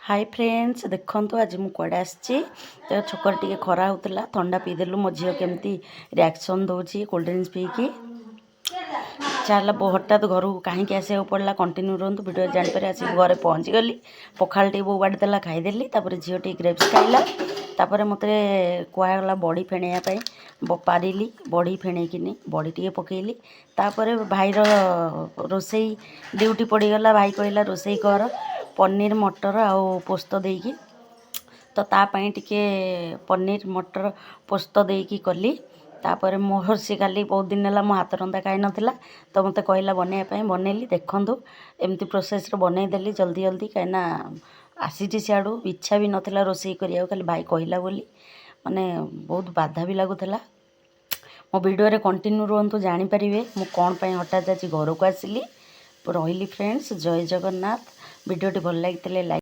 hi friends देखो आज मुझे कड़े आसी तो छकर टे खरा होता थंडा पीदेलु मो झील केमती रिएक्शन दौर कोल्ड ड्रिंक्स पीकी चल हठात घर को कहीं आसा पड़ा कंटिन्यू रुहतु वीडियो जापर आसिक घर पहुँची गली पखाल टे बो बाड़देला खाईदेली झील टे ग्रेप्स खाइला तापर मत कहगला बड़ी फेणाई पारिली बड़ी फेणैकिनी बड़ी टे पकईली तापर भाईर रोसई ड्यूटी पड़गला भाई कहला रोसई कर पनीर मटर आउ पोस्त देकी तो तापाई टिके पनीर मटर पोस्त देकी कली तापर मोहर सी खाली बहुत दिन है मो हाथ रंधा खाई नाला तो मत कहला बनवाई बनैली देखूँ एमती प्रोसेस बनईदेली जल्दी जल्दी कहीं आसी सियाड़ू इच्छा भी नाला रोसई करा खाली भाई कहला बोली माने बहुत बाधा भी लगुला मो वीडियो कंटिन्यू रुहतु जानीपर मु कौन पर हठात आज घर को आसिली रही फ्रेंड्स जय जगन्नाथ वीडियो भल लगी लाइक